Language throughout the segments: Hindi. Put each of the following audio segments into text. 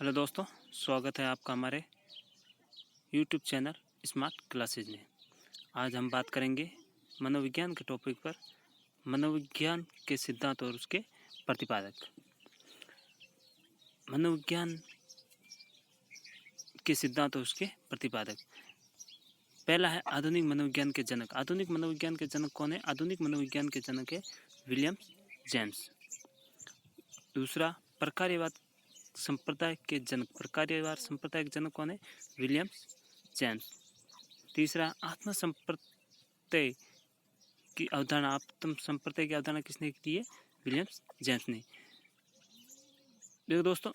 हेलो दोस्तों, स्वागत है आपका हमारे यूट्यूब चैनल स्मार्ट क्लासेज में। आज हम बात करेंगे मनोविज्ञान के टॉपिक पर, मनोविज्ञान के सिद्धांत और उसके प्रतिपादक। मनोविज्ञान के सिद्धांत और उसके प्रतिपादक। पहला है आधुनिक मनोविज्ञान के जनक। आधुनिक मनोविज्ञान के जनक कौन है? आधुनिक मनोविज्ञान के जनक है विलियम जेम्स। दूसरा, प्रकार्यवाद संप्रदाय के जनक। प्रकार्यवाद संप्रदाय के जनक कौन है? William James. तीसरा, आत्म संप्रदाय की अवधारणा। आत्म संप्रदाय की अवधारणा किसने दी है? विलियम जेम्स ने। देखो दोस्तों,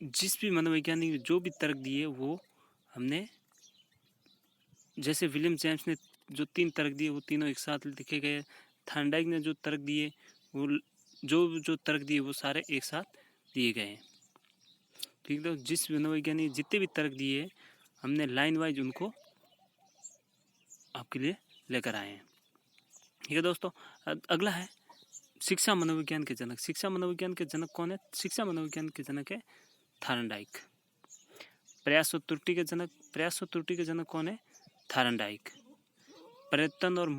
जिस भी मनोवैज्ञानिक ने जो भी तर्क दिए वो हमने, जैसे विलियम जेम्स ने जो 3 तर्क दिए वो तीनों एक साथ लिखे गए। थॉर्नडाइक ने जो तर्क दिए वो जो तर्क दिए वो सारे एक साथ दिए गए हैं। ठीक है, तो जिस मनोवैज्ञानिक जितने भी तर्क दिए हमने लाइन वाइज उनको आपके लिए लेकर आए हैं। ठीक है दोस्तों, अगला है शिक्षा मनोविज्ञान के जनक। शिक्षा मनोविज्ञान के जनक कौन है? शिक्षा मनोविज्ञान के जनक है थॉर्नडाइक। प्रयास और त्रुटि के जनक। प्रयास और त्रुटि के जनक कौन है? थॉर्नडाइक। प्रयत्न और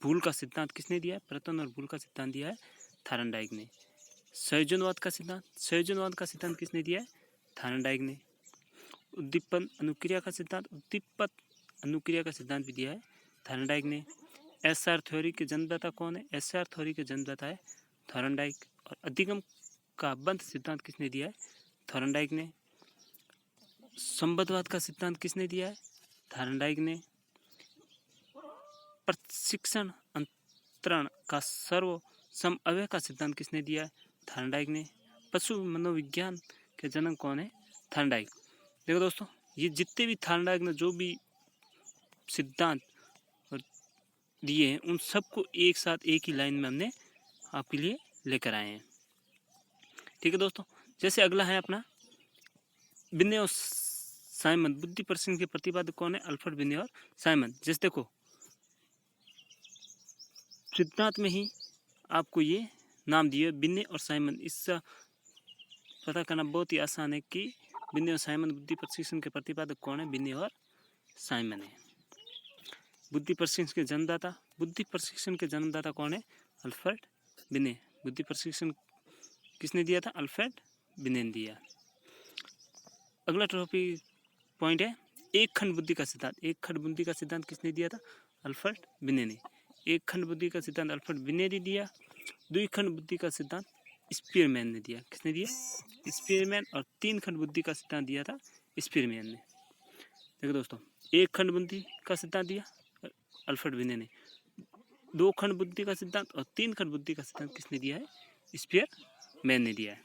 भूल का सिद्धांत किसने दिया है? प्रयत्न और भूल का सिद्धांत दिया है थॉर्नडाइक ने। संयोजनवाद का सिद्धांत। संयोजनवाद का सिद्धांत किसने दिया है? थॉर्नडाइक ने। उद्दीपन अनुक्रिया का सिद्धांत। उद्दीपक अनुक्रिया का सिद्धांत भी दिया है थॉर्नडाइक ने। एसआर थ्योरी के जन्मदाता कौन है? एसआर थ्योरी के जन्मदाता है थॉर्नडाइक। और अधिगम का बंध सिद्धांत किसने दिया है? थॉर्नडाइक ने। संबद्धवाद का सिद्धांत किसने दिया है? थॉर्नडाइक ने। प्रशिक्षण अंतरण का सर्व समअवय का सिद्धांत किसने दिया है? थॉर्नडाइक ने। पशु मनोविज्ञान के जनक कौन है? थॉर्नडाइक। देखो दोस्तों, ये जितने भी थॉर्नडाइक ने जो भी सिद्धांत दिए हैं उन सबको एक साथ एक ही लाइन में हमने आपके लिए लेकर आए हैं। ठीक है दोस्तों, जैसे अगला है अपना बिन्ने और साइमन। बुद्धि प्रशिक्षण के प्रतिपादक कौन है? अल्फ्रेड बिन्ने और साइमन। जैसे देखो, सिद्धांत में ही आपको ये नाम दिए बिन्ने और साइमन। इससे पता करना बहुत ही आसान है कि बिन्ने और साइमन बुद्धि प्रशिक्षण के प्रतिपादक कौन है? बिन्ने और साइमन है। बुद्धि प्रशिक्षण के जन्मदाता। बुद्धि प्रशिक्षण के जन्मदाता कौन है? अल्फ्रेड बिन्ने। बुद्धि प्रशिक्षण किसने दिया था? अल्फ्रेड बिन्ने ने दिया। अगला टॉपिक पॉइंट है एक खंड बुद्धि का सिद्धांत। एक खंड बुद्धि का सिद्धांत किसने दिया था? अल्फ्रेड बिन्ने ने। एक खंड बुद्धि का सिद्धांत अल्फ्रेड बिन्ने ने दिया। द्विखंड बुद्धि का सिद्धांत स्पीयरमैन ने दिया। किसने दिया? स्पीयरमैन। और 3 खंड बुद्धि का सिद्धांत दिया था स्पीयरमैन ने। देखो दोस्तों, एक खंड बुद्धि का सिद्धांत दिया अल्फ्रेड बिन्ने ने। 2 खंड बुद्धि का सिद्धांत और 3 खंड बुद्धि का सिद्धांत किसने दिया है? स्पीयरमैन ने दिया है।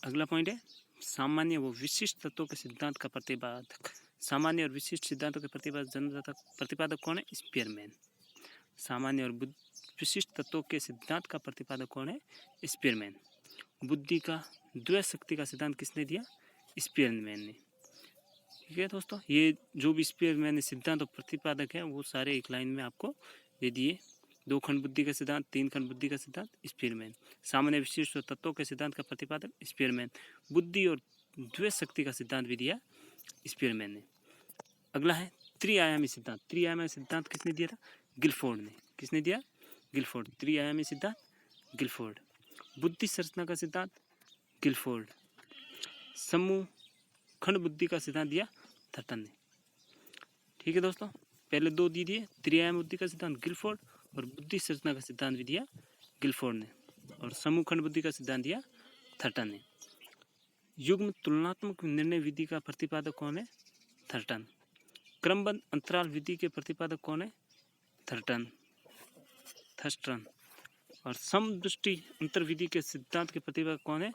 अगला पॉइंट है सामान्य व विशिष्ट तत्वों के सिद्धांत का प्रतिपादक। सामान्य और विशिष्ट सिद्धांतों के प्रतिपादक कौन है? स्पीयरमैन। सामान्य और विशिष्ट तत्वों के सिद्धांत का प्रतिपादक कौन है? स्पीयरमैन। बुद्धि का द्वैत शक्ति का सिद्धांत किसने दिया? स्पीयरमैन ने। ठीक है दोस्तों, ये जो भी स्पीयरमैन सिद्धांत और प्रतिपादक है वो सारे एक लाइन में आपको दे दिए। 2 खंड बुद्धि का सिद्धांत, 3 खंड बुद्धि का सिद्धांत स्पीयरमैन। सामान्य विशिष्ट तत्वों के सिद्धांत का प्रतिपादक स्पीयरमैन। बुद्धि और द्वैत शक्ति का सिद्धांत भी दिया स्पीयरमैन ने। अगला है त्रिआयामी सिद्धांत। त्रिआयामी सिद्धांत किसने दिया था? गिलफोर्ड ने। किसने दिया? गिलफोर्ड। त्रिआयामी सिद्धांत गिलफोर्ड। बुद्धि संरचना का सिद्धांत गिलफोर्ड। समूह खंड बुद्धि का सिद्धांत दिया थर्टन ने। ठीक है दोस्तों, पहले 2 दे दिए। त्रिआयामी बुद्धि का सिद्धांत गिलफोर्ड और बुद्धि संरचना का सिद्धांत भी दिया गिलफोर्ड ने। और समूह खंड बुद्धि का सिद्धांत दिया थर्टन ने। युग्म तुलनात्मक निर्णय विधि का प्रतिपादक कौन है? थर्टन। क्रमबद्ध अंतराल विधि के प्रतिपादक कौन है? थर्टन। और समदृष्टि अंतर विधि के सिद्धांत के प्रतिपादक कौन है?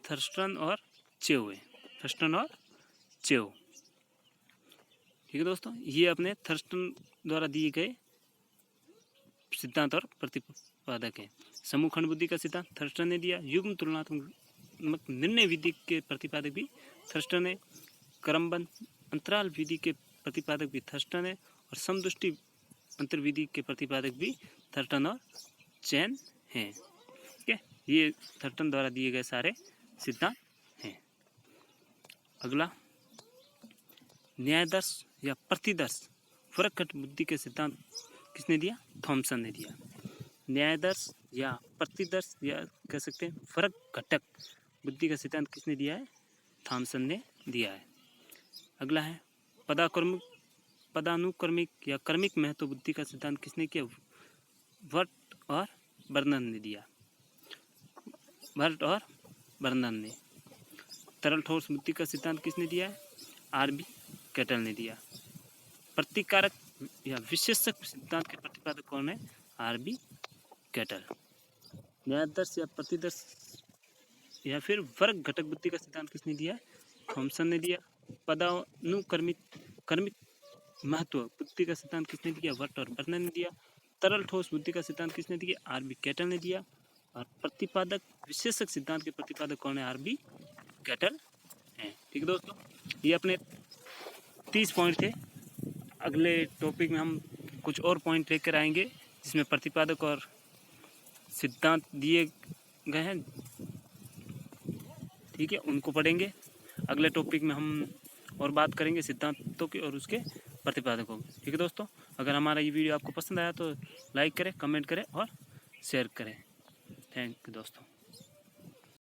थर्स्टन और चेव है। थर्स्टन और चेव। ठीक है दोस्तों, ये अपने थर्स्टन द्वारा दिए गए सिद्धांत और प्रतिपादक है। समूह खंड बुद्धि का सिद्धांत थर्स्टन ने दिया। युग्म तुलनात्मक निर्णय विधि के प्रतिपादक भी थर्स्टन है। क्रमबद्ध अंतराल विधि के प्रतिपादक भी थर्स्टन है। और समदृष्टि अंतर विधि के प्रतिपादक भी थर्स्टन और चेन हैं। ठीक है, ये थर्स्टन द्वारा दिए गए सारे सिद्धांत अगला, न्यायदर्श या प्रतिदर्श फरक घटक बुद्धि के सिद्धांत किसने दिया? थॉमसन ने दिया। न्यायदर्श या प्रतिदर्श या कह सकते हैं फरक घटक बुद्धि का सिद्धांत किसने दिया है? थॉमसन ने दिया है। अगला है, पदानुक्रमिक या क्रमिक महत्व बुद्धि का सिद्धांत किसने किया? वर्ट और बर्नर ने दिया। वर्ट और बर्नर ने। तरल ठोस बुद्धि का सिद्धांत किसने दिया है? आरबी कैटल ने दिया। प्रतिकारक या विशेषक सिद्धांत के प्रतिपादक कौन है? RB cattle. न्यायदर्श या प्रतिदर्श या फिर वर्ग घटक बुद्धि का सिद्धांत किसने दिया? थॉमसन ने दिया। क्रमिक महत्व बुद्धि का सिद्धांत किसने दिया? वर्ट और बर्नर ने दिया। तरल ठोस बुद्धि का सिद्धांत किसने दिया? आरबी कैटल ने दिया। और प्रतिपादक विशेषक सिद्धांत के प्रतिपादक कौन है? आरबी कैटल है। ठीक है दोस्तों, ये अपने 30 पॉइंट थे। अगले टॉपिक में हम कुछ और पॉइंट लेकर आएंगे जिसमें प्रतिपादक और सिद्धांत दिए गए हैं, ठीक है, उनको पढ़ेंगे। अगले टॉपिक में हम और बात करेंगे सिद्धांतों की और उसके प्रतिपादकों की। ठीक है दोस्तों, अगर हमारा ये वीडियो आपको पसंद आया तो लाइक करें, कमेंट करें और शेयर करें। थैंक यू दोस्तों।